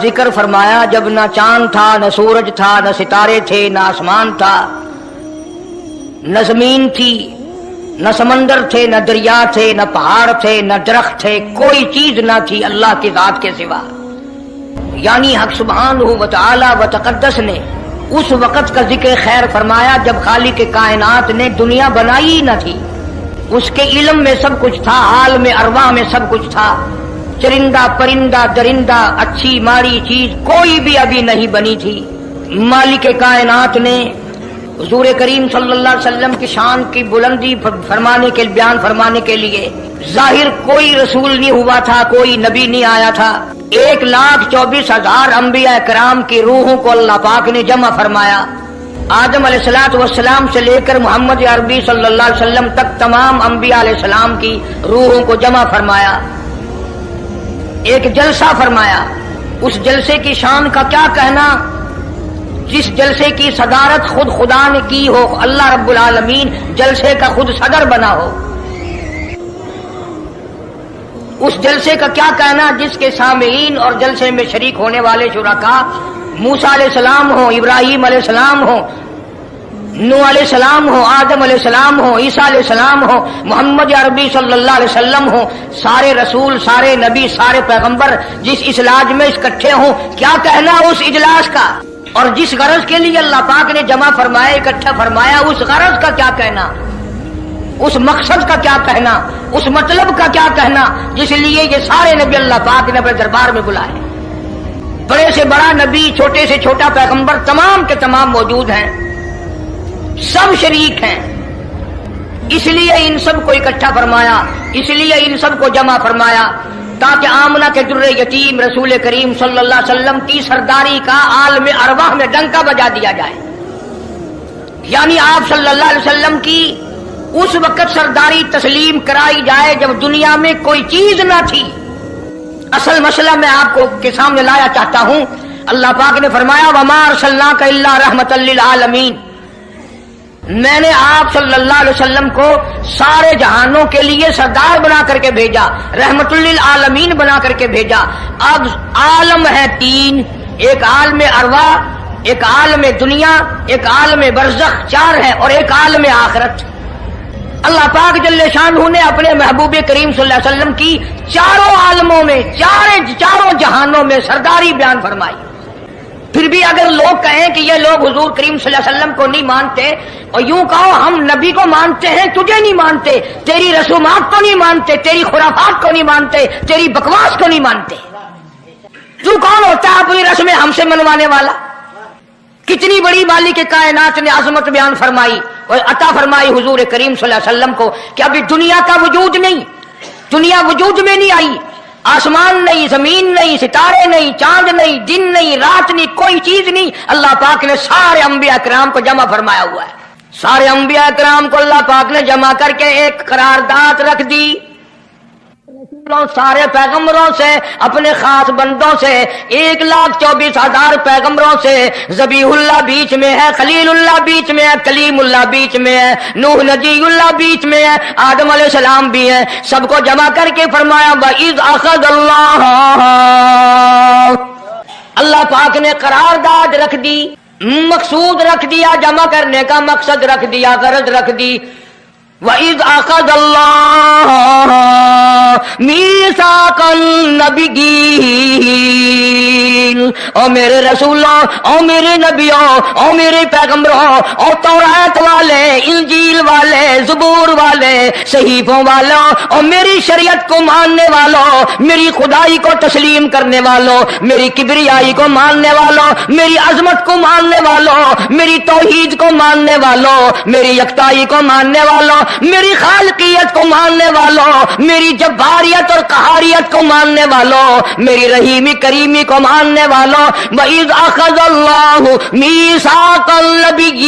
ذکر فرمایا جب نہ چاند تھا، نہ سورج تھا، نہ ستارے تھے، نہ آسمان تھا، نہ زمین تھی، نہ سمندر تھے، نہ دریا تھے، نہ پہاڑ تھے، نہ درخت تھے، کوئی چیز نہ تھی اللہ کی ذات کے سوا۔ یعنی حق سبحانہ و تعالی و تقدس نے اس وقت کا ذکر خیر فرمایا جب خالق کائنات نے دنیا بنائی نہ تھی۔ اس کے علم میں سب کچھ تھا، عالم ارواح میں سب کچھ تھا، چرندہ پرندہ درندہ اچھی ماڑی چیز کوئی بھی ابھی نہیں بنی تھی۔ مالک کائنات نے حضور کریم صلی اللہ علیہ وسلم کی شان کی بلندی بیان فرمانے کے لیے ظاہر کوئی رسول نہیں ہوا تھا، کوئی نبی نہیں آیا تھا۔ 1,24,000 انبیاء کرام کی روحوں کو اللہ پاک نے جمع فرمایا۔ آدم علیہ الصلوۃ والسلام سے لے کر محمد عربی صلی اللہ علیہ وسلم تک تمام انبیاء علیہ السلام کی روحوں کو جمع فرمایا، ایک جلسہ فرمایا۔ اس جلسے کی شان کا کیا کہنا، جس جلسے کی صدارت خود خدا نے کی ہو، اللہ رب العالمین جلسے کا خود صدر بنا ہو۔ اس جلسے کا کیا کہنا جس کے سامعین اور جلسے میں شریک ہونے والے شرکاء موسیٰ علیہ السلام ہو، ابراہیم علیہ السلام ہو، نوح علیہ السلام ہو، آدم علیہ السلام ہو، عیسیٰ علیہ السلام ہو، محمد عربی صلی اللہ علیہ وسلم ہو، سارے رسول، سارے نبی، سارے پیغمبر جس اجلاس میں اکٹھے ہوں، کیا کہنا اس اجلاس کا، اور جس غرض کے لیے اللہ پاک نے جمع فرمایا، اکٹھا فرمایا، اس غرض کا کیا کہنا، اس مقصد کا کیا کہنا، اس مطلب کا کیا کہنا جس لیے یہ سارے نبی اللہ پاک نے اپنے دربار میں بلائے۔ بڑے سے بڑا نبی، چھوٹے سے چھوٹا پیغمبر، تمام کے تمام موجود ہیں، سب شریک ہیں۔ اس لیے ان سب کو اکٹھا فرمایا، اس لیے ان سب کو جمع فرمایا تاکہ آمنہ کے در یتیم رسول کریم صلی اللہ علیہ وسلم کی سرداری کا عالم ارواح میں ڈنکا بجا دیا جائے۔ یعنی آپ صلی اللہ علیہ وسلم کی اس وقت سرداری تسلیم کرائی جائے جب دنیا میں کوئی چیز نہ تھی۔ اصل مسئلہ میں آپ کو کے سامنے لایا چاہتا ہوں۔ اللہ پاک نے فرمایا وَمَا أَرْسَلْنَاكَ إِلَّا رَحْمَةً لِّلْعَالَمِينَ، میں نے آپ صلی اللہ علیہ وسلم کو سارے جہانوں کے لیے سردار بنا کر کے بھیجا، رحمت للعالمین بنا کر کے بھیجا۔ اب عالم ہے تین، ایک عالم ارواح، ایک عالم دنیا، ایک عالم برزخ، چار ہے، اور ایک عالم آخرت۔ اللہ پاک جل شانہ نے اپنے محبوب کریم صلی اللہ علیہ وسلم کی چاروں عالموں میں، چاروں جہانوں میں سرداری بیان فرمائی۔ پھر بھی اگر لوگ کہیں کہ یہ لوگ حضور کریم صلی اللہ علیہ وسلم کو نہیں مانتے، اور یوں کہو ہم نبی کو مانتے ہیں، تجھے نہیں مانتے، تیری رسومات کو نہیں مانتے، تیری خرافات کو نہیں مانتے، تیری بکواس کو نہیں مانتے، تو کون ہوتا ہے اپنی رسمیں ہم سے منوانے والا؟ کتنی بڑی مالک کائنات نے عظمت بیان فرمائی اور عطا فرمائی حضور کریم صلی اللہ علیہ وسلم کو کہ ابھی دنیا کا وجود نہیں، دنیا وجود میں نہیں آئی، آسمان نہیں، زمین نہیں، ستارے نہیں، چاند نہیں، دن نہیں، رات نہیں، کوئی چیز نہیں، اللہ پاک نے سارے انبیاء کرام کو جمع فرمایا ہوا ہے۔ سارے انبیاء کرام کو اللہ پاک نے جمع کر کے ایک قرارداد رکھ دی، سارے پیغمبروں سے، اپنے خاص بندوں سے، 1,24,000 پیغمبروں سے، ذبیح اللہ بیچ میں ہے، خلیل اللہ بیچ میں ہے، کلیم اللہ بیچ میں ہے، نوح نجی اللہ بیچ میں ہے، آدم علیہ السلام بھی ہے، سب کو جمع کر کے فرمایا وَإِذْ أَخَذَ اللَّهُ، اللہ پاک نے قرارداد رکھ دی، مقصود رکھ دیا، جمع کرنے کا مقصد رکھ دیا، غرض رکھ دی۔ وَإِذْ أَخَذَ اللَّهُ مِيثَاقَ النَّبِيِّينَ، او میرے رسولوں، او میرے نبیوں، او میرے پیغمبروں، او تورات والے، انجیل والے، زبور والے، صحیفوں والوں، او میری شریعت کو ماننے والوں، میری خدائی کو تسلیم کرنے والوں، میری کبریائی کو ماننے والوں، میری عظمت کو ماننے والوں، میری توحید کو ماننے والوں، میری یکتائی کو ماننے والوں، میری خالقیت کو ماننے والوں، میری جباریت اور قہاریت کو ماننے والوں، میری رحیمی کریمی کو ماننے والوں، وَإِذْ أَخَذَ اللَّهُ مِيثَاقَ النَّبِيِّينَ،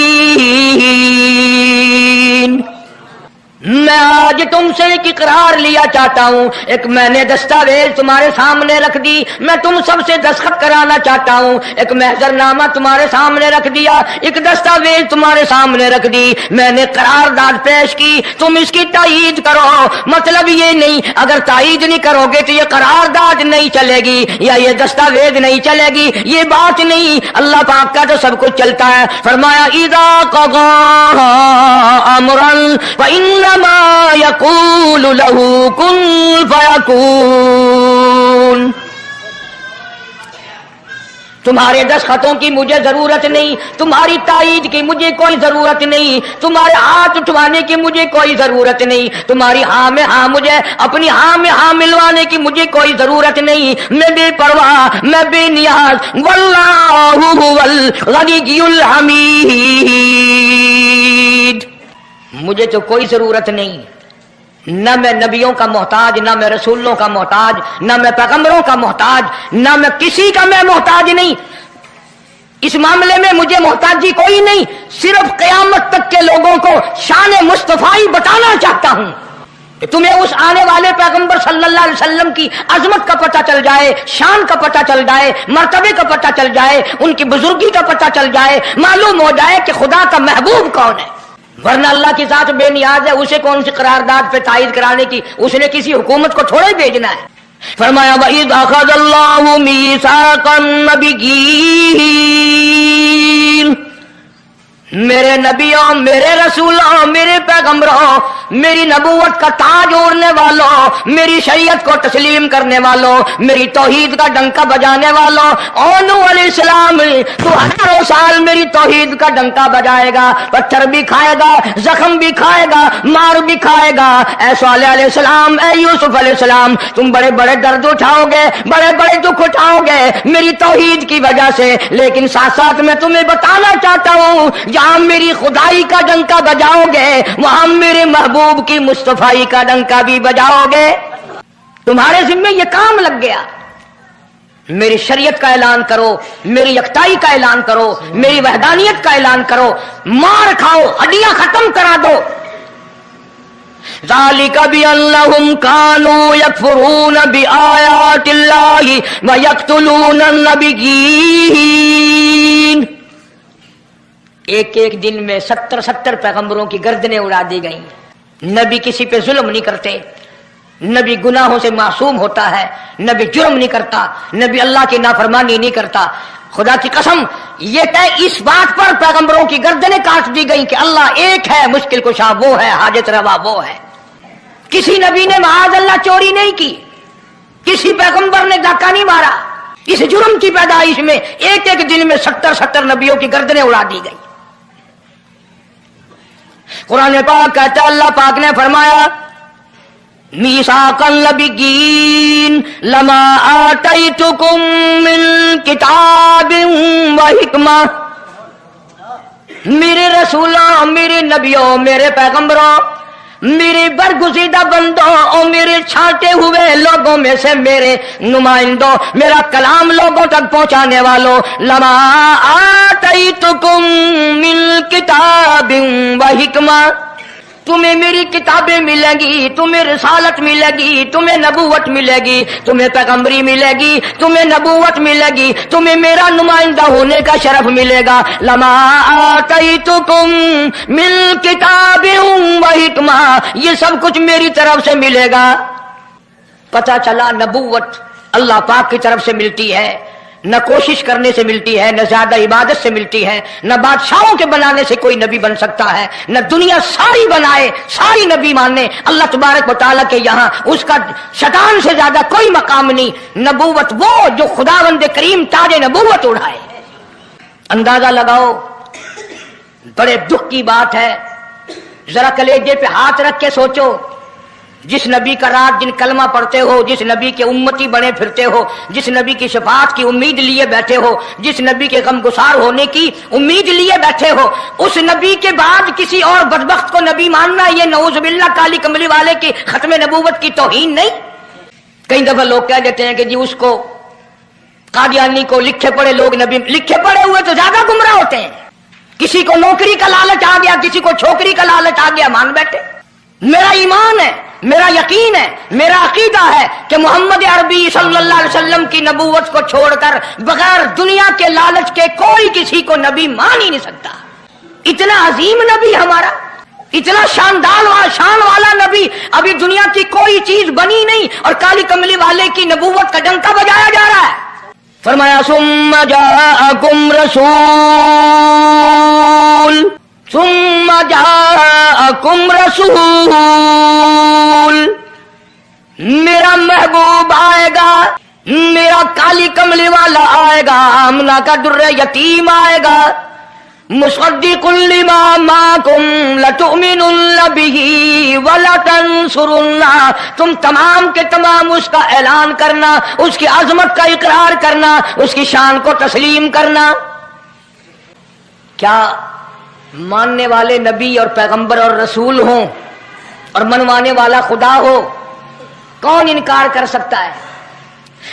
میں آج آج تم سے ایک اقرار لیا چاہتا ہوں، ایک میں نے دستاویز تمہارے سامنے رکھ دی، میں تم سب سے دستخط کرانا چاہتا ہوں، ایک محضر نامہ تمہارے سامنے رکھ دیا، ایک دستاویز تمہارے سامنے رکھ دی، میں نے قرارداد پیش کی، تم اس کی تائید کرو۔ مطلب یہ نہیں اگر تائید نہیں کرو گے تو یہ قرارداد نہیں چلے گی یا یہ دستاویز نہیں چلے گی، یہ بات نہیں، اللہ پاک کا تو سب کچھ چلتا ہے۔ فرمایا اذا قضى امرا فانما يقول له كن فيكون۔ تمہارے دستخطوں کی مجھے ضرورت نہیں، تمہاری تائید کی مجھے کوئی ضرورت نہیں، تمہارے ہاتھ اٹھوانے کی مجھے کوئی ضرورت نہیں، تمہاری ہاں میں ہاں مجھے اپنی ہاں میں ہاں ملوانے کی مجھے کوئی ضرورت نہیں، میں بے پرواہ، میں بے نیاز، واللہ هو الغنی الحمید۔ مجھے تو کوئی ضرورت نہیں، نہ میں نبیوں کا محتاج، نہ میں رسولوں کا محتاج، نہ میں پیغمبروں کا محتاج، نہ میں کسی کا میں محتاج نہیں، اس معاملے میں مجھے محتاجی کوئی نہیں، صرف قیامت تک کے لوگوں کو شان مصطفی بتانا چاہتا ہوں کہ تمہیں اس آنے والے پیغمبر صلی اللہ علیہ وسلم کی عظمت کا پتہ چل جائے، شان کا پتہ چل جائے، مرتبے کا پتہ چل جائے، ان کی بزرگی کا پتہ چل جائے، معلوم ہو جائے کہ خدا کا محبوب کون ہے۔ ورنہ اللہ کی ذات بے نیاز ہے، اسے کون سی قرارداد پہ تائید کرانے کی، اس نے کسی حکومت کو تھوڑا ہی بھیجنا ہے۔ فرمایا وَإِذْ أَخَذَ اللَّهُ مِيثَاقَ النَّبِيِّينَ، میرے نبیوں، میرے رسولوں، میرے پیغمبروں، میری نبوت کا تاج اوڑھنے والوں، میری شریعت کو تسلیم کرنے والوں، میری توحید کا ڈنکا بجانے والوں، اور نوح علیہ السلام تو ہزاروں سال میری توحید کا ڈنکا بجائے گا، پتھر بھی کھائے گا، زخم بھی کھائے گا، مار بھی کھائے گا۔ اے صالح علیہ السلام، اے یوسف علیہ السلام، تم بڑے بڑے درد اٹھاؤ گے، بڑے بڑے دکھ اٹھاؤ گے میری توحید کی وجہ سے، لیکن ساتھ ساتھ میں تمہیں بتانا چاہتا ہوں جہاں میری خدائی کا ڈنکا بجاؤ گے وہاں میرے محبوب کی مصطفی کا ڈنکا بھی بجاؤ گے۔ تمہارے ذمہ یہ کام لگ گیا، میری شریعت کا اعلان کرو، میری یکتائی کا اعلان کرو، میری وحدانیت کا اعلان کرو، مار کھاؤ، ہڈیاں ختم کرا دو۔ ذالک بأنہم کانوا یکفرون بآیات اللہ ویقتلون النبیین۔ ایک ایک دن میں 70 پیغمبروں کی گردنیں اڑا دی گئیں۔ نبی کسی پہ ظلم نہیں کرتے، نبی گناہوں سے معصوم ہوتا ہے، نبی جرم نہیں کرتا، نبی اللہ کی نافرمانی نہیں کرتا۔ خدا کی قسم یہ طے اس بات پر پیغمبروں کی گردنیں کاٹ دی گئیں کہ اللہ ایک ہے، مشکل کشا وہ ہے، حاجت روا وہ ہے۔ کسی نبی نے معاذ اللہ چوری نہیں کی، کسی پیغمبر نے ڈاکہ نہیں مارا۔ اس جرم کی پیدائش میں ایک ایک دن میں 70 نبیوں کی گردنیں اڑا دی گئی۔ قرآن پاک کہتا ہے، اللہ پاک نے فرمایا میثاق النبیین لما آتیتکم من کتاب و حکمہ، میرے رسولوں، میرے نبیوں، میرے پیغمبروں، میرے برگزیدہ بندوں اور میرے چھانٹے ہوئے لوگوں میں سے میرے نمائندوں، میرا کلام لوگوں تک پہنچانے والوں، لما آتیتکم من کتاب و حکمہ، تمہیں میری کتابیں ملیں گی، تمہیں رسالت ملے گی، تمہیں نبوت ملے گی، تمہیں پیغمبری ملے گی، تمہیں نبوت ملے گی، تمہیں میرا نمائندہ ہونے کا شرف ملے گا۔ لما آتیتکم من کتاب و حکمہ، یہ سب کچھ میری طرف سے ملے گا۔ پتہ چلا نبوت اللہ پاک کی طرف سے ملتی ہے، نہ کوشش کرنے سے ملتی ہے، نہ زیادہ عبادت سے ملتی ہے، نہ بادشاہوں کے بنانے سے کوئی نبی بن سکتا ہے، نہ دنیا ساری بنائے ساری نبی مانے اللہ تبارک و تعالیٰ کے یہاں اس کا شیطان سے زیادہ کوئی مقام نہیں۔ نبوت وہ جو خداوند کریم تاج نبوت اڑائے۔ اندازہ لگاؤ، بڑے دکھ کی بات ہے، ذرا کلیجے پہ ہاتھ رکھ کے سوچو، جس نبی کا رات دن کلمہ پڑھتے ہو، جس نبی کے امتی بنے پھرتے ہو، جس نبی کی شفاعت کی امید لیے بیٹھے ہو، جس نبی کے غم گسار ہونے کی امید لیے بیٹھے ہو، اس نبی کے بعد کسی اور بدبخت کو نبی ماننا یہ نعوذ باللہ کالی کملی والے کی ختم نبوت کی توہین نہیں؟ کئی دفعہ لوگ کہہ دیتے ہیں کہ جی اس کو قادیانی کو لکھے پڑھے لوگ نبی، لکھے پڑھے ہوئے تو زیادہ گمراہ ہوتے ہیں۔ کسی کو نوکری کا لالچ آ گیا، کسی کو چھوکری کا لالچ آ گیا، مان بیٹھے۔ میرا ایمان ہے، میرا یقین ہے، میرا عقیدہ ہے کہ محمد عربی صلی اللہ علیہ وسلم کی نبوت کو چھوڑ کر بغیر دنیا کے لالچ کے کوئی کسی کو نبی مان ہی نہیں سکتا۔ اتنا عظیم نبی ہمارا، اتنا شان والا نبی، ابھی دنیا کی کوئی چیز بنی نہیں اور کالی کملی والے کی نبوت کا ڈنکا بجایا جا رہا ہے۔ فرمایا ثم جاءکم رسول، میرا محبوب آئے گا، میرا کالی کملی والا آئے گا، آمنہ کا در یتیم آئے گا، مصدق لما معکم لتؤمنن بہ ولتنصرن، تم تمام کے تمام اس کا اعلان کرنا، اس کی عظمت کا اقرار کرنا، اس کی شان کو تسلیم کرنا۔ کیا ماننے والے نبی اور پیغمبر اور رسول ہوں اور منوانے والا خدا ہو؟ کون انکار کر سکتا ہے؟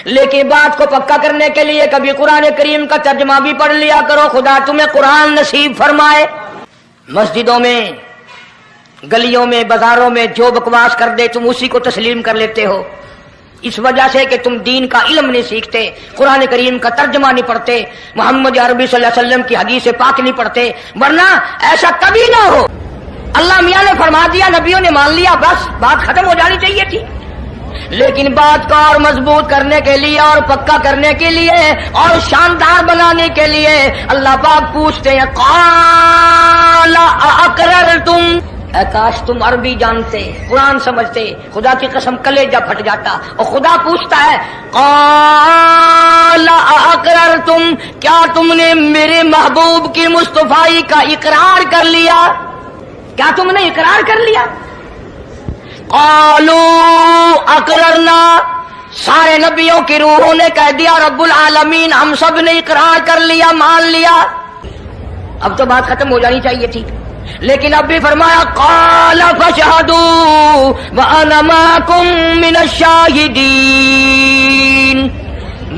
لیکن بات کو پکا کرنے کے لیے کبھی قرآن کریم کا ترجمہ بھی پڑھ لیا کرو، خدا تمہیں قرآن نصیب فرمائے۔ مسجدوں میں، گلیوں میں، بازاروں میں جو بکواس کر دے تم اسی کو تسلیم کر لیتے ہو، اس وجہ سے کہ تم دین کا علم نہیں سیکھتے، قرآن کریم کا ترجمہ نہیں پڑھتے، محمد عربی صلی اللہ علیہ وسلم کی حدیث پاک نہیں پڑھتے، ورنہ ایسا کبھی نہ ہو۔ اللہ میاں نے فرما دیا، نبیوں نے مان لیا، بس بات ختم ہو جانی چاہیے تھی۔ لیکن بات کو اور مضبوط کرنے کے لیے اور پکا کرنے کے لیے اور شاندار بنانے کے لیے اللہ پاک پوچھتے ہیں قال اقررتم، اے کاش تم عربی جانتے، قرآن سمجھتے، خدا کی قسم کلیجہ پھٹ جاتا۔ اور خدا پوچھتا ہے قال اقررتم، کیا تم نے میرے محبوب کی مصطفائی کا اقرار کر لیا؟ کیا تم نے اقرار کر لیا؟ قالوا اقررنا، سارے نبیوں کی روحوں نے کہہ دیا رب العالمین ہم سب نے اقرار کر لیا، مان لیا۔ اب تو بات ختم ہو جانی چاہیے تھی، لیکن اب بھی فرمایا قال فاشهدوا وانا معكم من الشاهدين،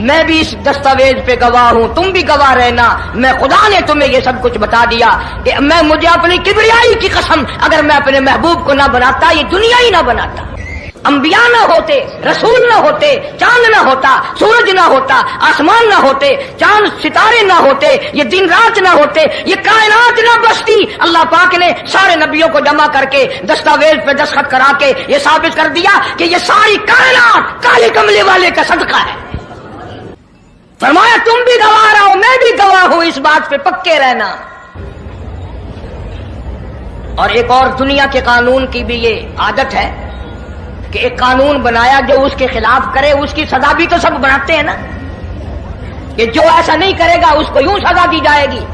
میں بھی اس دستاویز پہ گواہ ہوں، تم بھی گواہ رہنا، میں خدا نے تمہیں یہ سب کچھ بتا دیا کہ مجھے اپنی کبریائی کی قسم اگر میں اپنے محبوب کو نہ بناتا یہ دنیا ہی نہ بناتا، انبیاء نہ ہوتے، رسول نہ ہوتے، چاند نہ ہوتا، سورج نہ ہوتا، آسمان نہ ہوتے، چاند ستارے نہ ہوتے، یہ دن رات نہ ہوتے، یہ کائنات نہ بستی۔ اللہ پاک نے سارے نبیوں کو جمع کر کے دستاویز پہ دستخط کرا کے یہ ثابت کر دیا کہ یہ ساری کائنات کالے کملے والے کا صدقہ ہے۔ فرمایا تم بھی گواہ رہو، میں بھی گواہ ہوں، اس بات پہ پکے رہنا۔ اور ایک اور دنیا کے قانون کی بھی یہ عادت ہے کہ ایک قانون بنایا جو اس کے خلاف کرے اس کی سزا بھی تو سب بناتے ہیں نا، کہ جو ایسا نہیں کرے گا اس کو یوں سزا دی جائے گی۔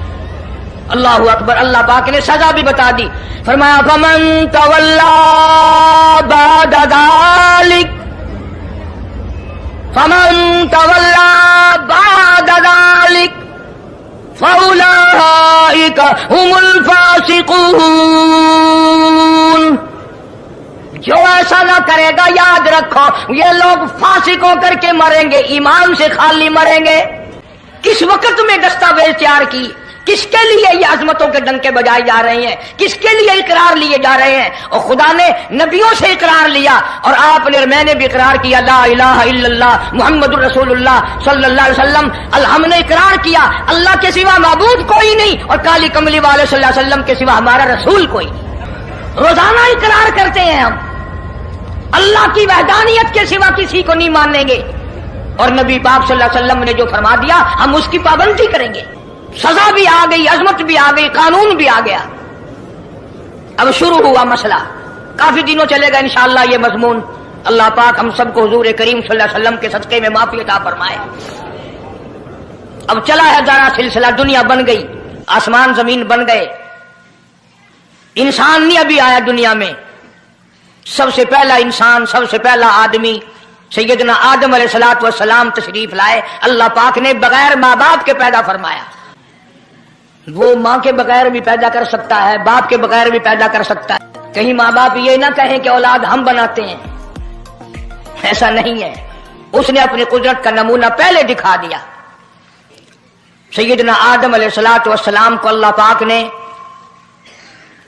اللہ اکبر، اللہ پاک نے سزا بھی بتا دی، فرمایا فمن تولی بعد ذلک، فمن تولی بعد ذلک فاولئک هم الفاسقون، جو ایسا نہ کرے گا یاد رکھو یہ لوگ فاسق ہو کر کے مریں گے، ایمان سے خالی مریں گے۔ کس وقت میں دستاویز تیار کی، کس کے لیے یہ عظمتوں کے ڈنکے بجائے جا رہے ہیں، کس کے لیے اقرار لیے جا رہے ہیں؟ اور خدا نے نبیوں سے اقرار لیا اور آپ نے، میں نے بھی اقرار کیا لا الہ الا اللہ محمد الرسول اللہ صلی اللہ علیہ وسلم، ہم نے اقرار کیا اللہ کے سوا معبود کوئی نہیں اور کالی کملی والے صلی اللہ علیہ وسلم کے سوا ہمارا رسول کوئی نہیں۔ روزانہ اقرار کرتے ہیں ہم اللہ کی وحدانیت کے سوا کسی کو نہیں مانیں گے، اور نبی پاک صلی اللہ علیہ وسلم نے جو فرما دیا ہم اس کی پابندی کریں گے۔ سزا بھی آ گئی، عظمت بھی آ گئی، قانون بھی آ گیا۔ اب شروع ہوا مسئلہ، کافی دنوں چلے گا انشاءاللہ یہ مضمون۔ اللہ پاک ہم سب کو حضور کریم صلی اللہ علیہ وسلم کے صدقے میں معافی عطا فرمائے۔ اب چلا ہے ذرا سلسلہ، دنیا بن گئی، آسمان زمین بن گئے، انسان نہیں ابھی آیا دنیا میں۔ سب سے پہلا انسان، سب سے پہلا آدمی سیدنا آدم علیہ الصلوۃ والسلام تشریف لائے۔ اللہ پاک نے بغیر ماں باپ کے پیدا فرمایا۔ وہ ماں کے بغیر بھی پیدا کر سکتا ہے، باپ کے بغیر بھی پیدا کر سکتا ہے۔ کہیں ماں باپ یہ نہ کہیں کہ اولاد ہم بناتے ہیں، ایسا نہیں ہے۔ اس نے اپنی قدرت کا نمونہ پہلے دکھا دیا۔ سیدنا آدم علیہ الصلوۃ والسلام کو اللہ پاک نے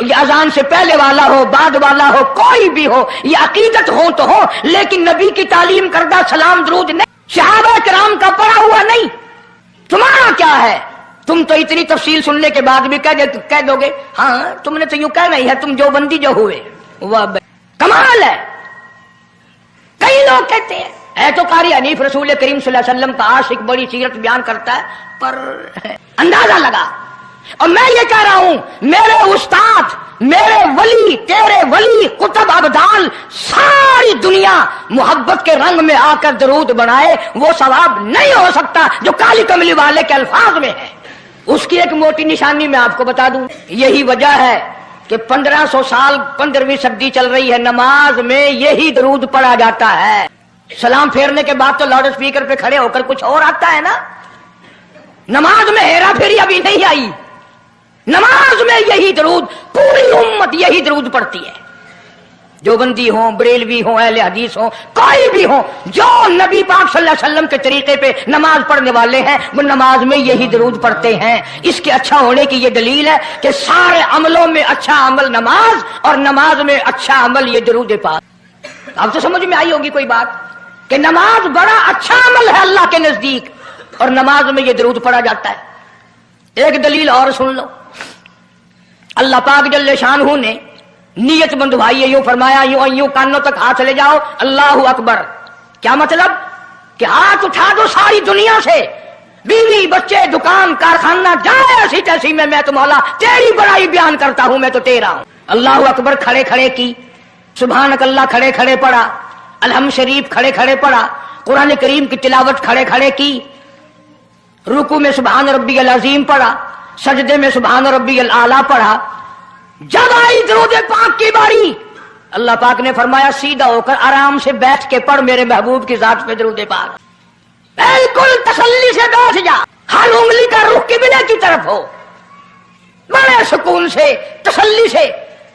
یہ اذان سے پہلے والا ہو بعد والا ہو کوئی بھی ہو، یہ عقیدت ہو تو ہو، لیکن نبی کی تعلیم کردہ سلام درود نہیں، صحابہ کرام کا پڑھا ہوا نہیں۔ تمہارا کیا ہے؟ تم تو اتنی تفصیل سننے کے بعد بھی کہہ دو گے ہاں تم نے تو یوں کہنا ہی ہے، تم جو بندی جو ہوئے، وہ کمال ہے۔ کئی لوگ کہتے ہیں اے تو قاری حنیف رسول کریم صلی اللہ علیہ وسلم کا عاشق، بڑی سیرت بیان کرتا ہے، پر اندازہ لگا۔ اور میں یہ کہہ رہا ہوں میرے استاد، میرے ولی، تیرے ولی، قطب ابدال، ساری دنیا محبت کے رنگ میں آ کر درود بنائے، وہ ثواب نہیں ہو سکتا جو کالی کملی والے کے الفاظ میں ہے۔ اس کی ایک موٹی نشانی میں آپ کو بتا دوں، یہی وجہ ہے کہ 1500 سال 15ویں صدی چل رہی ہے، نماز میں یہی درود پڑھا جاتا ہے۔ سلام پھیرنے کے بعد تو لاؤڈ اسپیکر پہ کھڑے ہو کر کچھ اور آتا ہے نا، نماز میں ہیرا پھیری ابھی نہیں آئی، نماز میں یہی درود، پوری امت یہی درود پڑھتی ہے، جو بندی ہوں، بریلوی ہوں، اہل حدیث ہوں، کوئی بھی ہوں، جو نبی پاک صلی اللہ علیہ وسلم کے طریقے پہ نماز پڑھنے والے ہیں وہ نماز میں یہی درود پڑھتے ہیں۔ اس کے اچھا ہونے کی یہ دلیل ہے کہ سارے عملوں میں اچھا عمل نماز، اور نماز میں اچھا عمل یہ درود پاک۔ اب تو سمجھ میں آئی ہوگی کوئی بات کہ نماز بڑا اچھا عمل ہے اللہ کے نزدیک، اور نماز میں یہ درود پڑھا جاتا ہے۔ ایک دلیل اور سن لو، اللہ پاک جل شانہ نے نیت بندھوائی ہے، یوں فرمایا یوں کانوں تک ہاتھ لے جاؤ، اللہ اکبر۔ کیا مطلب؟ کہ ہاتھ اٹھا دو ساری دنیا سے، بیوی بچے دکان کارخانہ جائے ایسی تیسی میں تو مولا تیری بڑائی بیان کرتا ہوں، میں تو تیرا ہوں۔ اللہ اکبر کھڑے کھڑے کی، سبحانک اللہ کھڑے کھڑے پڑھا، الحمد شریف کھڑے کھڑے پڑھا، قرآن کریم کی تلاوت کھڑے کھڑے کی، رکوع میں سبحان ربی العظیم پڑھا، سجدے میں سبحان ربی الاعلیٰ پڑھا۔ جب آئی درود پاک کی باری، اللہ پاک نے فرمایا سیدھا ہو کر آرام سے بیٹھ کے پڑھ میرے محبوب کی ذات پہ درود پاک، بالکل تسلی سے بیٹھ جا، ہر انگلی کا رخ قبلے کی طرف ہو، بڑے سکون سے تسلی سے۔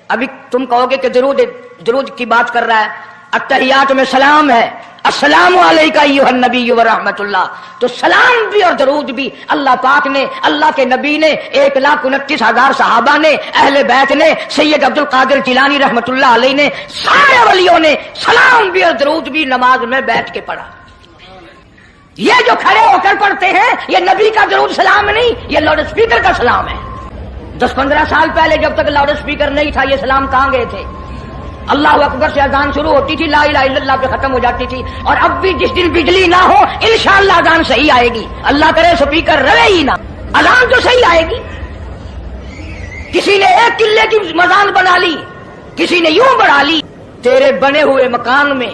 ابھی تم کہو گے کہ درود کی بات کر رہا ہے، التحیات میں سلام ہے، السلام علیکہ ایھا النبی ورحمۃ اللہ، تو سلام بھی اور درود بھی اللہ پاک نے، اللہ کے نبی نے، 1,29,000 صحابہ نے، اہل بیت نے، سید عبد القادر جیلانی رحمۃ اللہ علیہ نے، سارے ولیوں نے سلام بھی اور درود بھی نماز میں بیٹھ کے پڑھا۔ یہ جو کھڑے ہو کر پڑھتے ہیں یہ نبی کا درود سلام نہیں، یہ لاؤڈ اسپیکر کا سلام ہے۔ 10-15 سال پہلے جب تک لاؤڈ اسپیکر نہیں تھا یہ سلام کہاں گئے تھے؟ اللہ اکبر سے اذان شروع ہوتی تھی، لا الہ الا اللہ پہ ختم ہو جاتی تھی، اور اب بھی جس دن بجلی نہ ہو انشاءاللہ اذان صحیح آئے گی، اللہ کرے سپیکر رہے ہی نہ، اذان تو صحیح آئے گی۔ کسی نے 1 کلے کی مزان بنا لی، کسی نے یوں بڑھا لی۔ تیرے بنے ہوئے مکان میں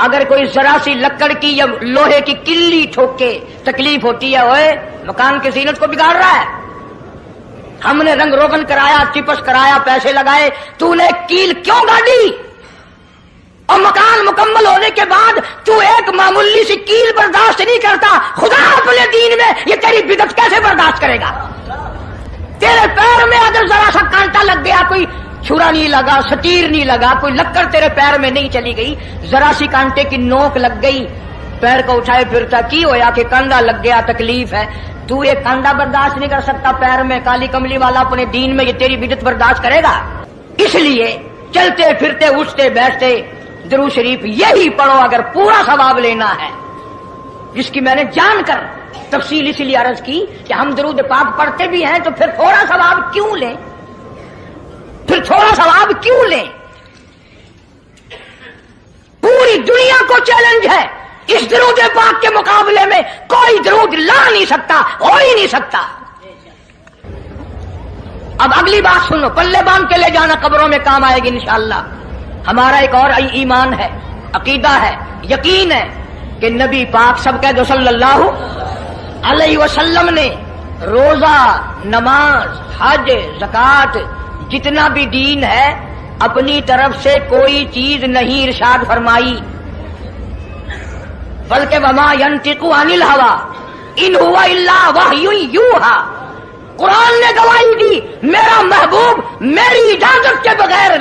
اگر کوئی ذرا سی لکڑ کی یا لوہے کی کلی ٹھوک کے تکلیف ہوتی ہے، اوئے مکان کی زینت کو بگاڑ رہا ہے۔ ہم نے رنگ روغن کرایا، چپس کرایا، پیسے لگائے، تو نے کیل کیوں گاڑی؟ اور مکان مکمل ہونے کے بعد تو ایک معمولی سی کیل برداشت نہیں کرتا، خدا اپنے دین میں یہ تیری بدعت کیسے برداشت کرے گا؟ تیرے پیر میں اگر ذرا سا کانٹا لگ گیا، کوئی چھرا نہیں لگا، سٹیر نہیں لگا، کوئی لکڑ تیرے پیر میں نہیں چلی گئی، ذرا سی کانٹے کی نوک لگ گئی، پیر کو اٹھائے پھرتا کی ہویا کہ کانڈا لگ گیا، تکلیف ہے، تو یہ کانڈا برداشت نہیں کر سکتا پیر میں، کالی کملی والا اپنے دین میں یہ تیری بدعت برداشت کرے گا؟ اس لیے چلتے پھرتے اٹھتے بیٹھتے درود شریف یہی پڑھو اگر پورا ثواب لینا ہے، جس کی میں نے جان کر تفصیل اس لیے عرض کی کہ ہم درود پاک پڑھتے بھی ہیں تو پھر تھوڑا ثواب کیوں لیں، پھر تھوڑا ثواب کیوں لیں؟ پوری دنیا کو چیلنج ہے، اس درود پاک کے مقابلے میں کوئی درود لا نہیں سکتا، ہو ہی نہیں سکتا۔ اب اگلی بات سنو، پلے باندھ کے لے جانا قبروں میں کام آئے گی انشاءاللہ۔ ہمارا ایک اور ایمان ہے، عقیدہ ہے، یقین ہے کہ نبی پاک سب کہہ دو صلی اللہ علیہ وسلم نے روزہ، نماز، حج، زکوٰۃ، جتنا بھی دین ہے اپنی طرف سے کوئی چیز نہیں ارشاد فرمائی، بلکہ وما ينطق عن الهوى ان هو الا وحی یوحی، قرآن نے گواہی دی میرا محبوب میری اجازت کے بغیر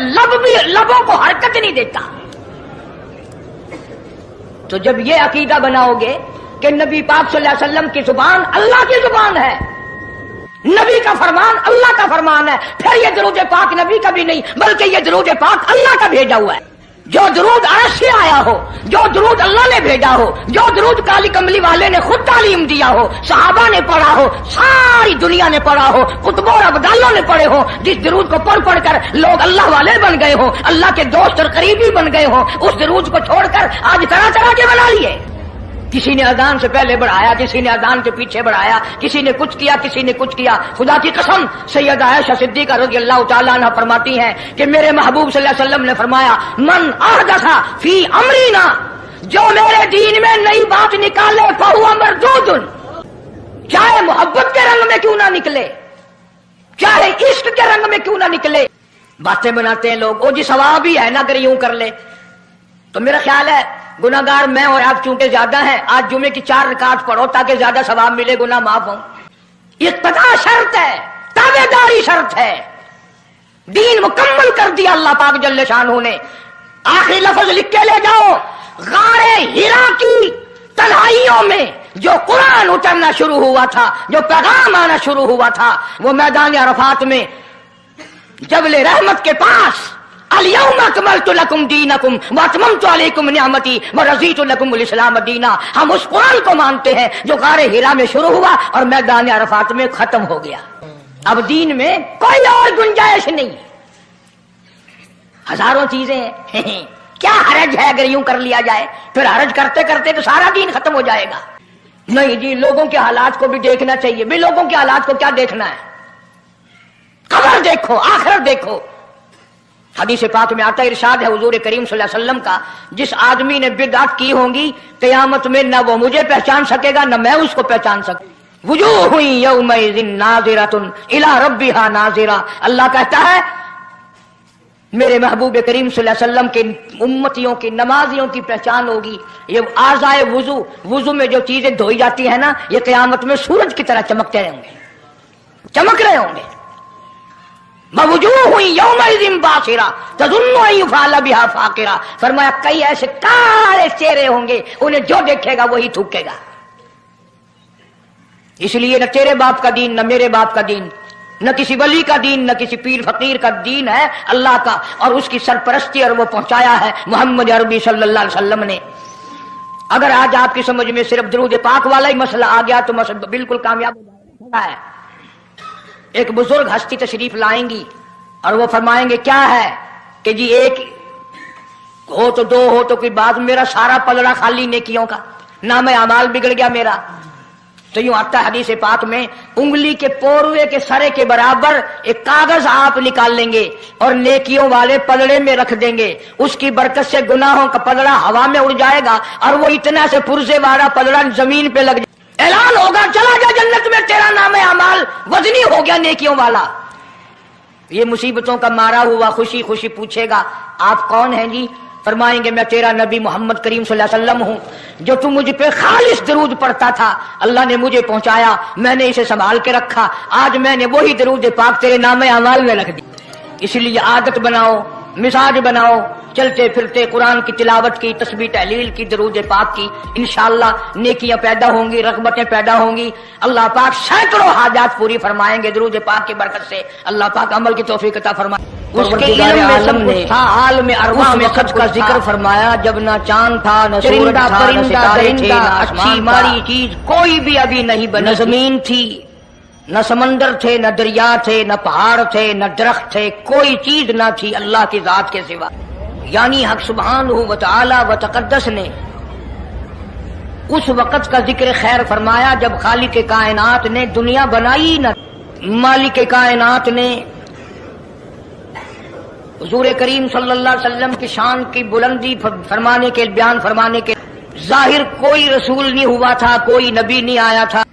لبوں کو حرکت نہیں دیتا۔ تو جب یہ عقیدہ بناؤ گے کہ نبی پاک صلی اللہ علیہ وسلم کی زبان اللہ کی زبان ہے، نبی کا فرمان اللہ کا فرمان ہے. پھر یہ درود پاک نبی کا بھی نہیں بلکہ یہ درود پاک اللہ کا بھیجا ہوا ہے. جو درود عرش سے آیا ہو، جو درود اللہ نے بھیجا ہو، جو درود کالی کملی والے نے خود تعلیم دیا ہو، صحابہ نے پڑھا ہو، ساری دنیا نے پڑھا ہو، قطبوں اور ابدالوں نے پڑھے ہو، جس درود کو پڑھ پڑھ کر لوگ اللہ والے بن گئے ہوں، اللہ کے دوست اور قریبی بن گئے ہوں، اس درود کو چھوڑ کر آج طرح طرح کے بنا لیے. کسی نے اذان سے پہلے بڑھایا، کسی نے اذان کے پیچھے بڑھایا، کسی نے کچھ کیا، کسی نے کچھ کیا. خدا کی قسم سیدہ عائشہ صدیقہ رضی اللہ تعالیٰ عنہ فرماتی ہیں کہ میرے محبوب صلی اللہ علیہ وسلم نے فرمایا من احدث فی امرینا، جو میرے دین میں نئی بات نکالے فہو مردود، چاہے محبت کے رنگ میں کیوں نہ نکلے، چاہے عشق کے رنگ میں کیوں نہ نکلے. باتیں بناتے ہیں لوگ، او جی ثواب ہی ہے نا اگر یوں کر لے. تو میرا خیال ہے گناہگار میں اور آپ چونکہ زیادہ ہیں، آج جمعے کی 4 رکعت پڑھو تاکہ زیادہ ثواب ملے، گناہ معاف ہوں. اقتداء شرط ہے، تابع داری شرط ہے. دین مکمل کر دیا اللہ پاک جل شانہ نے. آخری لفظ لکھ کے لے جاؤ، غار ہرا کی تنہائیوں میں جو قرآن اترنا شروع ہوا تھا، جو پیغام آنا شروع ہوا تھا، وہ میدان عرفات میں جبل رحمت کے پاس الیوم اکملت لکم دینکم واتممت علیکم نعمتی ورضیت لکم الاسلام دینا. ہم اس قرآن کو مانتے ہیں جو غار ہرا میں شروع ہوا اور میدان عرفات میں ختم ہو گیا. اب دین میں کوئی اور گنجائش نہیں. ہزاروں چیزیں ہیں، کیا حرج ہے اگر یوں کر لیا جائے؟ پھر حرج کرتے کرتے تو سارا دین ختم ہو جائے گا. نہیں جی، لوگوں کے حالات کو بھی دیکھنا چاہیے. بھی لوگوں کے حالات کو کیا دیکھنا ہے؟ قبر دیکھو، آخرت دیکھو. حدیث پاک میں آتا ہے، ارشاد ہے حضور کریم صلی اللہ علیہ وسلم کا، جس آدمی نے بدعت کی ہوں گی قیامت میں نہ وہ مجھے پہچان سکے گا نہ میں اس کو پہچان سکوں. وجوہ یومئذ ناظرۃ الی ربھا ناظرہ. اللہ کہتا ہے میرے محبوب کریم صلی اللہ علیہ وسلم کے امتیوں کی نمازیوں کی پہچان ہوگی. یہ اعضائے وضو میں جو چیزیں دھوئی جاتی ہیں نا، یہ قیامت میں سورج کی طرح چمکتے رہیں گے، چمک رہے ہوں گے. وجوہ یومئذ باسرہ تظن ان یفعل بها فاقرہ. فرمایا کئی ایسے کالے چہرے ہوں گے، انہیں جو دیکھے گا وہی تھوکے گا. اس لیے نہ تیرے باپ کا دین، نہ میرے باپ کا دین، نہ کسی ولی کا دین، نہ کسی پیر فقیر کا دین ہے اللہ کا، اور اس کی سرپرستی اور وہ پہنچایا ہے محمد عربی صلی اللہ علیہ وسلم نے. اگر آج آپ کی سمجھ میں صرف درود پاک والا ہی مسئلہ آ گیا تو مسئلہ بالکل کامیاب ہو جائے گا. ایک بزرگ ہستی تشریف لائیں گی اور وہ فرمائیں گے کیا ہے کہ جی ایک ہو تو دو ہو تو کوئی بات، میرا سارا پلڑا خالی نیکیوں کا، نام اعمال بگڑ گیا میرا. تو یوں آتا ہے حدیث پاک میں، انگلی کے پوروے کے سرے کے برابر ایک کاغذ آپ نکال لیں گے اور نیکیوں والے پلڑے میں رکھ دیں گے. اس کی برکت سے گناہوں کا پلڑا ہوا میں اڑ جائے گا اور وہ اتنا سے پرزے والا پلڑا زمین پہ لگ جائے. اعلان ہوگا چلا جا جنت میں، تیرا نام اعمال وزنی ہو گیا نیکیوں والا. یہ مصیبتوں کا مارا ہوا خوشی خوشی پوچھے گا آپ کون ہیں جی؟ فرمائیں گے میں تیرا نبی محمد کریم صلی اللہ علیہ وسلم ہوں، جو تم مجھ پہ خالص درود پڑھتا تھا، اللہ نے مجھے پہنچایا، میں نے اسے سنبھال کے رکھا، آج میں نے وہی درود پاک تیرے نام اعمال میں رکھ دی. اس لیے عادت بناؤ، مزاج بناؤ، چلتے پھرتے قرآن کی تلاوت کی، تسبیح تحلیل کی، درود پاک کی. انشاءاللہ نیکیاں پیدا ہوں گی، رغبتیں پیدا ہوں گی. اللہ پاک سینکڑوں حاجات پوری فرمائیں گے درود پاک کی برکت سے. اللہ پاک عمل کی توفیق عطا فرمائے. اس کے علم میں سب کچھ تھا، عالم ارواح میں سب کا ذکر فرمایا. جب نہ چاند تھا، نہ سورج تھا، نہ ستارے تھے، نہ اچھی ماری چیز کوئی بھی ابھی نہیں بنی. نہ زمین تھی، نہ سمندر تھے، نہ دریا تھے، نہ پہاڑ تھے، نہ درخت تھے، کوئی چیز نہ تھی اللہ کی ذات کے سوا. یعنی حق سبحانہ و تعالی و تقدس نے اس وقت کا ذکر خیر فرمایا جب خالق کائنات نے دنیا بنائی نہ. مالک کائنات نے حضور کریم صلی اللہ علیہ وسلم کی شان کی بلندی فرمانے کے، بیان فرمانے کے، ظاہر کوئی رسول نہیں ہوا تھا، کوئی نبی نہیں آیا تھا.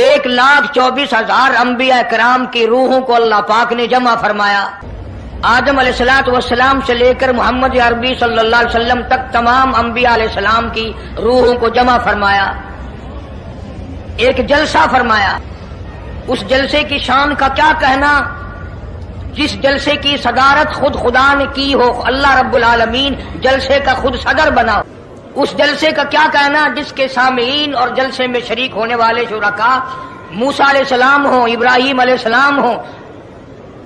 1,24,000 انبیاء کرام کی روحوں کو اللہ پاک نے جمع فرمایا. آدم علیہ الصلوۃ والسلام سے لے کر محمد عربی صلی اللہ علیہ وسلم تک تمام انبیاء علیہ السلام کی روحوں کو جمع فرمایا، ایک جلسہ فرمایا. اس جلسے کی شان کا کیا کہنا، جس جلسے کی صدارت خود خدا نے کی ہو، اللہ رب العالمین جلسے کا خود صدر بنا. اس جلسے کا کیا کہنا جس کے سامعین اور جلسے میں شریک ہونے والے شرکاء موسیٰ علیہ السلام ہو، ابراہیم علیہ السلام ہو،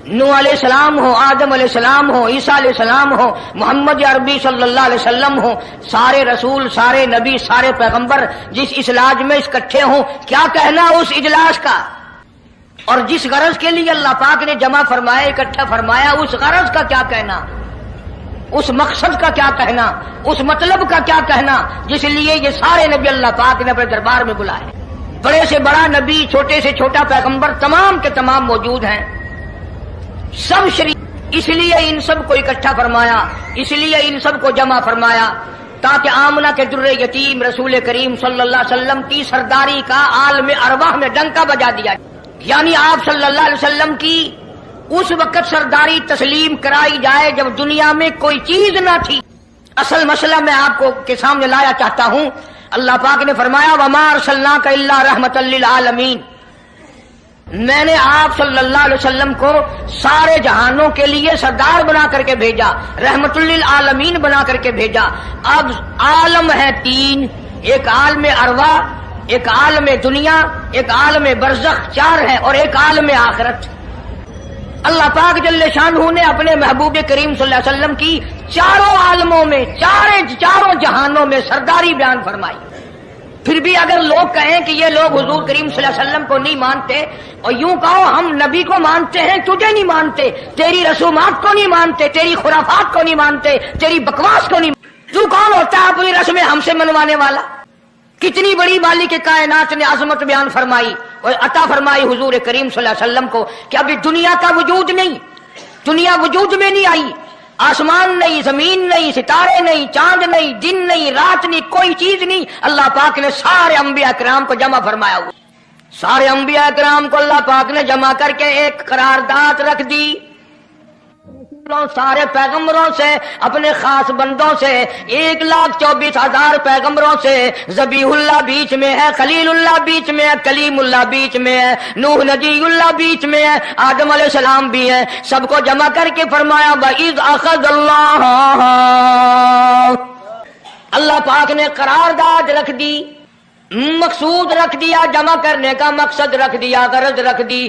نوح علیہ السلام ہو، آدم علیہ السلام ہو، عیسیٰ علیہ السلام ہو، محمد عربی صلی اللہ علیہ وسلم ہو، سارے رسول، سارے نبی، سارے پیغمبر جس اجلاس میں اکٹھے ہوں، کیا کہنا اس اجلاس کا؟ اور جس غرض کے لیے اللہ پاک نے جمع فرمایا، اکٹھا فرمایا، اس غرض کا کیا کہنا، اس مقصد کا کیا کہنا، اس مطلب کا کیا کہنا جس لیے یہ سارے نبی اللہ پاک نے اپنے دربار میں بلائے۔ بڑے سے بڑا نبی، چھوٹے سے چھوٹا پیغمبر، تمام کے تمام موجود ہیں، سب شریک، اس لیے ان سب کو اکٹھا فرمایا، اس لیے ان سب کو جمع فرمایا تاکہ آمنہ کے در یتیم رسول کریم صلی اللہ علیہ وسلم کی سرداری کا عالم ارواح میں ڈنکا بجا دیا، یعنی آپ صلی اللہ علیہ وسلم کی اس وقت سرداری تسلیم کرائی جائے جب دنیا میں کوئی چیز نہ تھی۔ اصل مسئلہ میں آپ کو کے سامنے لایا چاہتا ہوں۔ اللہ پاک نے فرمایا وما ارسلناک الا رحمۃ للعالمین، میں نے آپ صلی اللہ علیہ وسلم کو سارے جہانوں کے لیے سردار بنا کر کے بھیجا، رحمت للعالمین بنا کر کے بھیجا۔ اب عالم ہے تین، ایک عالم ارواح، ایک عالم دنیا، ایک عالم برزخ، چار ہے، اور ایک عالم آخرت۔ اللہ پاک جل شانہ نے اپنے محبوب کریم صلی اللہ علیہ وسلم کی چاروں عالموں میں، چاروں جہانوں میں سرداری بیان فرمائی۔ پھر بھی اگر لوگ کہیں کہ یہ لوگ حضور کریم صلی اللہ علیہ وسلم کو نہیں مانتے، اور یوں کہو ہم نبی کو مانتے ہیں، تجھے نہیں مانتے، تیری رسومات کو نہیں مانتے، تیری خرافات کو نہیں مانتے، تیری بکواس کو نہیں مانتے، تو کون ہوتا ہے اپنی رسمیں ہم سے منوانے والا؟ کتنی بڑی مالک کائنات نے عظمت بیان فرمائی اور عطا فرمائی حضور کریم صلی اللہ علیہ وسلم کو کہ ابھی دنیا کا وجود نہیں، دنیا وجود میں نہیں آئی، آسمان نہیں، زمین نہیں، ستارے نہیں، چاند نہیں، دن نہیں، رات نہیں، کوئی چیز نہیں، اللہ پاک نے سارے انبیاء کرام کو جمع فرمایا ہوا، سارے انبیاء کرام کو اللہ پاک نے جمع کر کے ایک قرارداد رکھ دی، سارے پیغمبروں سے، اپنے خاص بندوں سے، 1,24,000 پیغمبروں سے، ذبیح اللہ بیچ میں ہے، خلیل اللہ بیچ میں ہے، کلیم اللہ بیچ میں ہے، نوح نجی اللہ بیچ میں ہے، آدم علیہ السلام بھی ہے، سب کو جمع کر کے فرمایا وَإِذْ أَخَذَ اللَّهُ، اللہ پاک نے قرارداد رکھ دی، مقصود رکھ دیا، جمع کرنے کا مقصد رکھ دیا، غرض رکھ دی۔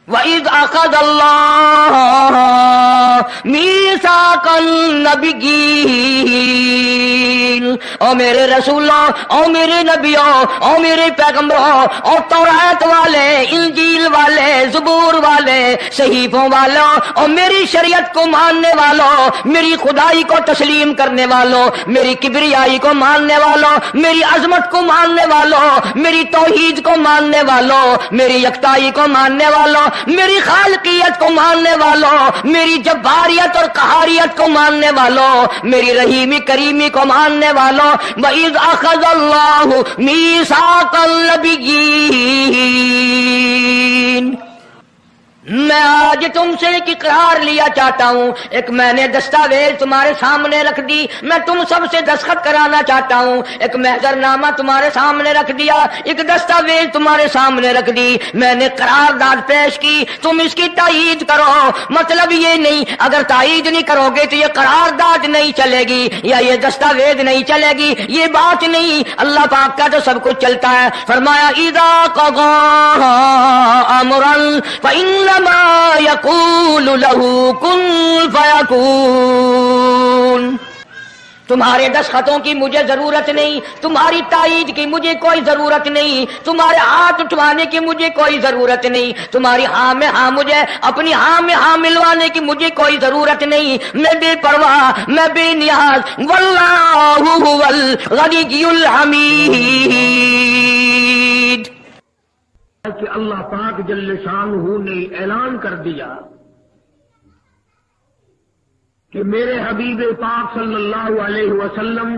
وَإِذْ أَخَذَ اللَّهُ مِيثَاقَ النَّبِيِّينَ، او میرے رسولوں، او میرے نبیوں، او میرے پیغمبروں، او تورات والے، انجیل والے، زبور والے، صحیفوں والوں، او میری شریعت کو ماننے والوں، میری خدائی کو تسلیم کرنے والوں، میری کبریائی کو ماننے والوں، میری عظمت کو ماننے والوں، میری توحید کو ماننے والوں، میری یکتائی کو ماننے والوں، میری خالقیت کو ماننے والوں، میری جباریت اور قہاریت کو ماننے والوں، میری رحیمی کریمی کو ماننے والوں، وَإِذْ أَخَذَ اللَّهُ مِيثَاقَ النَّبِيِّينَ، میں آج تم سے ایک اقرار لیا چاہتا ہوں، ایک میں نے دستاویز تمہارے سامنے رکھ دی، میں تم سب سے دستخط کرانا چاہتا ہوں، ایک محضر نامہ تمہارے سامنے رکھ دیا، ایک دستاویز تمہارے سامنے رکھ دی، میں نے قرارداد پیش کی، تم اس کی تائید کرو۔ مطلب یہ نہیں اگر تائید نہیں کرو گے تو یہ قرارداد نہیں چلے گی یا یہ دستاویز نہیں چلے گی، یہ بات نہیں، اللہ پاک کا تو سب کچھ چلتا ہے۔ فرمایا اذا قضى امرا فإنما يقول له كن فيكون، تمہارے دستخطوں کی مجھے ضرورت نہیں، تمہاری تائید کی مجھے کوئی ضرورت نہیں، تمہارے ہاتھ اٹھوانے کی مجھے کوئی ضرورت نہیں، تمہاری ہاں میں ہاں مجھے اپنی ہاں میں ہاں ملوانے کی مجھے کوئی ضرورت نہیں، میں بے پرواہ، میں بے نیاز، واللہ هو الغنی الحمید، کہ اللہ پاک جل شانہ نے اعلان کر دیا کہ میرے حبیب پاک صلی اللہ علیہ وسلم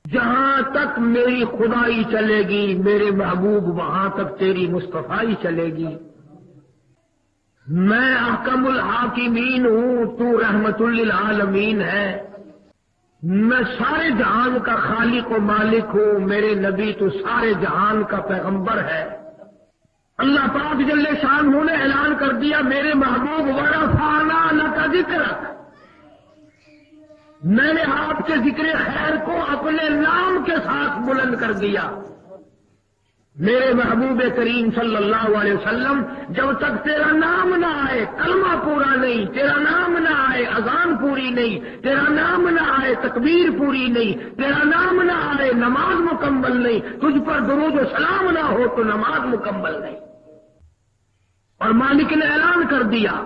جہاں تک میری خدائی چلے گی، میرے محبوب وہاں تک تیری مصطفائی چلے گی، میں احکم الحاکمین ہوں، تو رحمت للعالمین ہے، میں سارے جہان کا خالق و مالک ہوں، میرے نبی تو سارے جہان کا پیغمبر ہے۔ اللہ پاک جل شانہ نے اعلان کر دیا میرے محبوب ورفعنا لک ذکرک، میں نے آپ کے ذکر خیر کو اپنے نام کے ساتھ بلند کر دیا، میرے محبوب کریم صلی اللہ علیہ وسلم جب تک تیرا نام نہ آئے کلمہ پورا نہیں، تیرا نام نہ آئے اذان پوری نہیں، تیرا نام نہ آئے تکبیر پوری نہیں، تیرا نام نہ آئے نماز مکمل نہیں، تجھ پر درود و سلام نہ ہو تو نماز مکمل نہیں۔ اور مالک نے اعلان کر دیا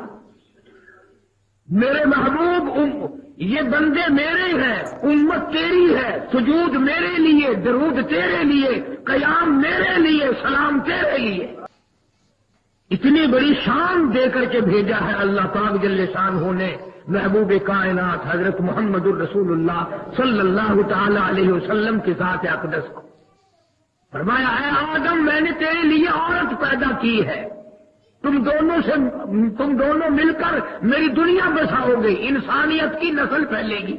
میرے محبوب یہ بندے میرے ہیں، امت تیری ہے، سجود میرے لیے، درود تیرے لیے، قیام میرے لیے، سلام تیرے لیے۔ اتنی بڑی شان دے کر کے بھیجا ہے اللہ پاک جل شانہ نے محبوب کائنات حضرت محمد الرسول اللہ صلی اللہ تعالی علیہ وسلم کی ذات اقدس کو۔ فرمایا اے آدم میں نے تیرے لیے عورت پیدا کی ہے، تم دونوں مل کر میری دنیا بساؤ گے، انسانیت کی نسل پھیلے گی۔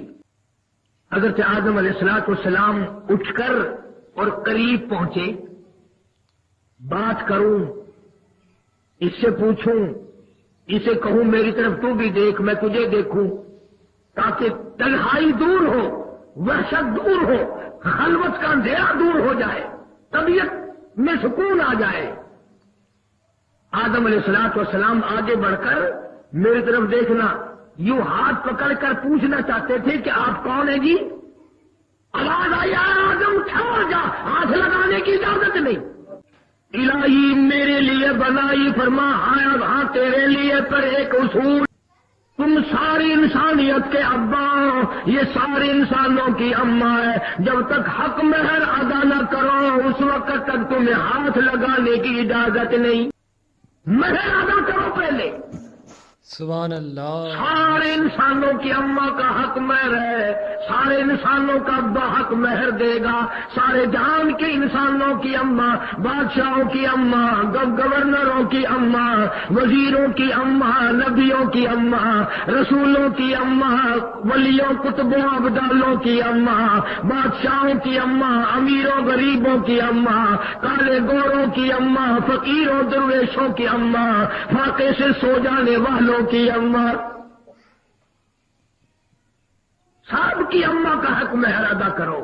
حضرت آدم علیہ السلام اٹھ کر اور قریب پہنچے، بات کروں، اس سے پوچھوں، اسے کہوں میری طرف تو بھی دیکھ میں تجھے دیکھوں، تاکہ تنہائی دور ہو، وحشت دور ہو، خلوت کا اندھیرا دور ہو جائے، طبیعت میں سکون آ جائے۔ آدم علیہ السلام آگے بڑھ کر میری طرف دیکھنا، یوں ہاتھ پکڑ کر پوچھنا چاہتے تھے کہ آپ کون ہیں جی؟ آواز آئی آدم ٹھہر جا، ہاتھ لگانے کی اجازت نہیں۔ الہی میرے لیے بنائی، فرما ہاں تیرے لیے، پر ایک اصول، تم ساری انسانیت کے ابا ہو، یہ سارے انسانوں کی اماں ہے، جب تک حق مہر ادا نہ کرو اس وقت تک تمہیں ہاتھ لگانے کی اجازت نہیں۔ مہر ادا کرو پہلے۔ سبحان اللہ۔ سارے انسانوں کی اماں کا حق مہر ہے، سارے انسانوں کا ابا حق مہر دے گا، سارے جہان کے انسانوں کی اماں، بادشاہوں کی اماں، گورنروں کی اماں، وزیروں کی اماں، نبیوں کی اماں، رسولوں کی اماں، ولیوں کتبوں ابدالوں کی اماں، بادشاہوں کی اماں، امیروں غریبوں کی اماں، کالے گوروں کی اماں، فقیروں درویشوں کی اماں، فاقے سے سو جانے والوں کی اماں، سب کی اماں کا حق مہر ادا کرو۔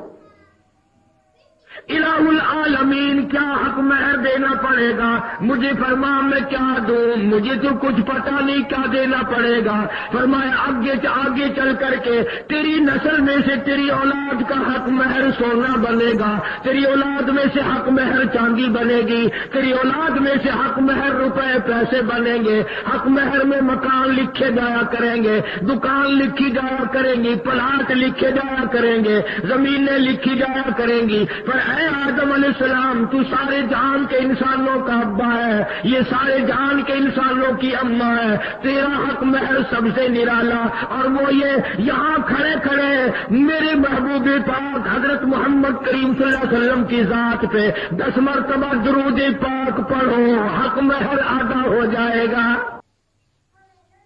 الہ العالمین کیا حق مہر دینا پڑے گا؟ مجھے فرما میں کیا دوں؟ مجھے تو کچھ پتا نہیں کیا دینا پڑے گا۔ فرمایا آگے چل کر کے تیری نسل میں سے تیری اولاد کا حق مہر سونا بنے گا، تیری اولاد میں سے حق مہر چاندی بنے گی، تیری اولاد میں سے حق مہر روپے پیسے بنیں گے، حق مہر میں مکان لکھے جایا کریں گے، دکان لکھی جایا کریں گی، پلاٹ لکھے جایا کریں گے، زمینیں لکھی جایا کریں گی۔ پر اے آدم علیہ السلام تو سارے جہان کے انسانوں کا ابا ہے، یہ سارے جہان کے انسانوں کی اماں ہے، تیرا حق مہر سب سے نرالا، اور وہ یہ یہاں کھڑے کھڑے میرے محبوب پاک حضرت محمد کریم صلی اللہ علیہ وسلم کی ذات پہ 10 مرتبہ درود پاک پڑھو، حق مہر ادا ہو جائے گا۔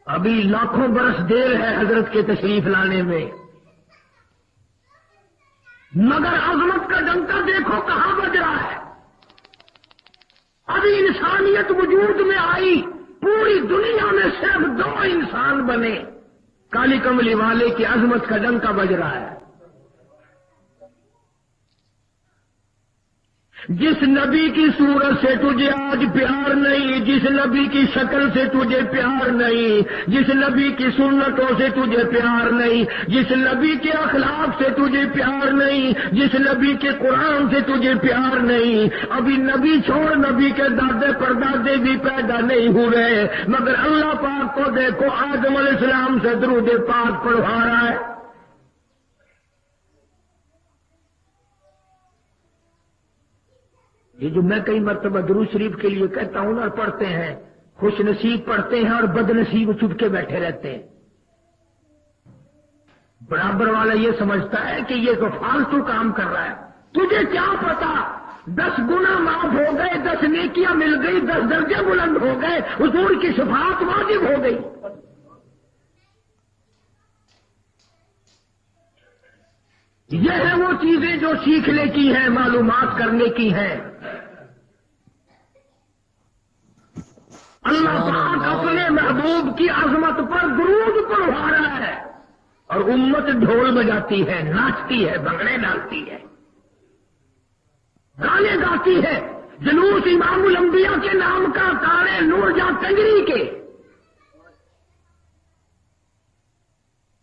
ابھی لاکھوں برس دیر ہے حضرت کے تشریف لانے میں، مگر عظمت کا ڈنکا دیکھو کہاں بج رہا ہے۔ ابھی انسانیت وجود میں آئی، پوری دنیا میں صرف 2 انسان بنے، کالی کملی والے کی عظمت کا ڈنکا بج رہا ہے۔ جس نبی کی صورت سے تجھے آج پیار نہیں، جس نبی کی شکل سے تجھے پیار نہیں، جس نبی کی سنتوں سے تجھے پیار نہیں، جس نبی کے اخلاق سے تجھے پیار نہیں، جس نبی کے قرآن سے تجھے پیار نہیں، ابھی نبی چھوڑ نبی کے دادے پردادے بھی پیدا نہیں ہوئے، مگر اللہ پاک کو دیکھو آدم علیہ السلام سے درود پاک پڑھوا رہا ہے۔ یہ جو میں کئی مرتبہ درود شریف کے لیے کہتا ہوں اور پڑھتے ہیں، خوش نصیب پڑھتے ہیں اور بد نصیب چپ کے بیٹھے رہتے ہیں۔ برابر والا یہ سمجھتا ہے کہ یہ تو فالتو کام کر رہا ہے، تجھے کیا پتا 10 گنا معاف ہو گئے، 10 نیکیاں مل گئی، 10 درجے بلند ہو گئے، حضور کی شفاعت واجب ہو گئی۔ یہ ہے وہ چیزیں جو سیکھنے کی ہیں، معلومات کرنے کی ہیں۔ اللہ پاک اپنے محبوب کی عظمت پر درود پڑھوا رہا ہے، اور امت ڈھول بجاتی ہے، ناچتی ہے، بھنگڑے ڈالتی ہے، گانے گاتی ہے، جلوس امام الانبیاء کے نام کا، کاڑے نور جا کنگری کے،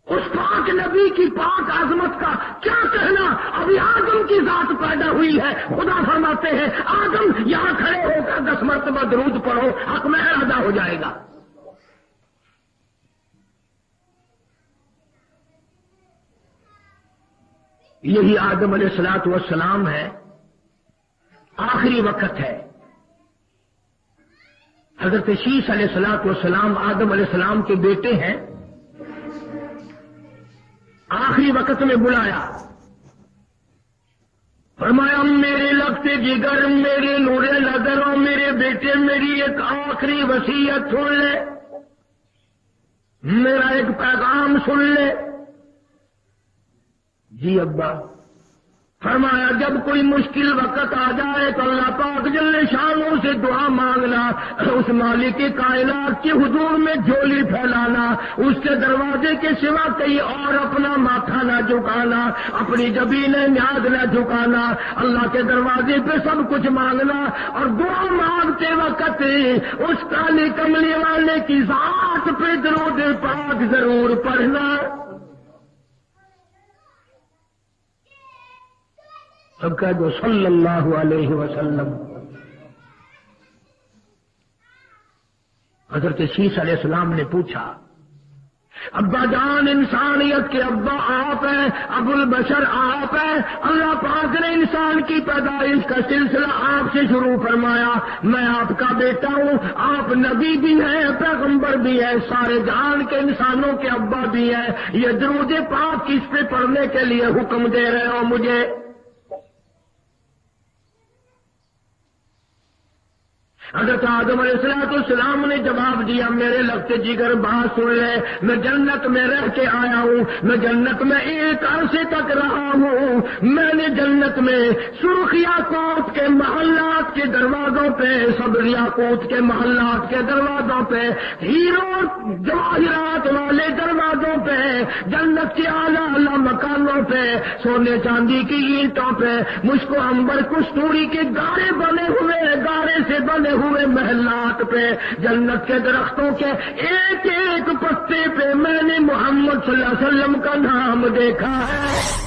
اس پاک نبی کی پاک عظمت کا کیا کہنا؟ ابھی آدم کی ذات پیدا ہوئی ہے، خدا فرماتے ہیں آدم یہاں کھڑے ہو کر 10 مرتبہ درود پڑھو، حق مہر ادا ہو جائے گا۔ یہی آدم علیہ الصلوۃ والسلام ہے، آخری وقت ہے۔ حضرت شیش علیہ الصلوۃ والسلام آدم علیہ السلام کے بیٹے ہیں، آخری وقت میں بلایا، فرمایا میرے لگتے جگر، میرے نور نظر اور میرے بیٹے، میری ایک آخری وصیت سن لے، میرا ایک پیغام سن لے۔ جی ابا۔ فرمایا جب کوئی مشکل وقت آ جائے تو اللہ پاک جل شانوں سے دعا مانگنا، اس مالک کائنات کے حضور میں جھولی پھیلانا، اس کے دروازے کے سوا کہیں اور اپنا ماتھا نہ جھکانا، اپنی جبین نیاز نہ جھکانا، اللہ کے دروازے پہ سب کچھ مانگنا، اور دعا مانگتے وقت اس کالے کملی والے کی ذات پہ درود پاک ضرور پڑھنا۔ سب کہہ دو صلی اللہ علیہ وسلم۔ حضرت شیش علیہ السلام نے پوچھا، ابا جان انسانیت کے ابا آپ ہیں، ابو البشر آپ ہیں، اللہ پاک نے انسان کی پیدائش کا سلسلہ آپ سے شروع فرمایا، میں آپ کا بیٹا ہوں، آپ نبی بھی ہیں، پیغمبر بھی ہیں، سارے جہان کے انسانوں کے ابا بھی ہیں، یہ درود پاک کس پہ پڑھنے کے لیے حکم دے رہے ہو مجھے؟ حضرت آدم علیہ السلام نے جواب دیا، میرے لگتے جگر بات سن لے، میں جنت میں رہ کے آیا ہوں، میں جنت میں ایک عرصے تک رہا ہوں، میں نے جنت میں سرخ یاقوت کے محلات کے دروازوں پہ، سبز یاقوت کے محلات کے دروازوں پہ، ہیروں جواہرات والے دروازوں پہ، جنت کے اعلیٰ اعلیٰ مکانوں پہ، سونے چاندی کی اینٹوں پہ، مشک و عنبر کستوری کے گارے بنے ہوئے، گارے سے بنے ہوئے محلات پہ، جنت کے درختوں کے ایک ایک پتے پہ میں نے محمد صلی اللہ علیہ وسلم کا نام دیکھا ہے۔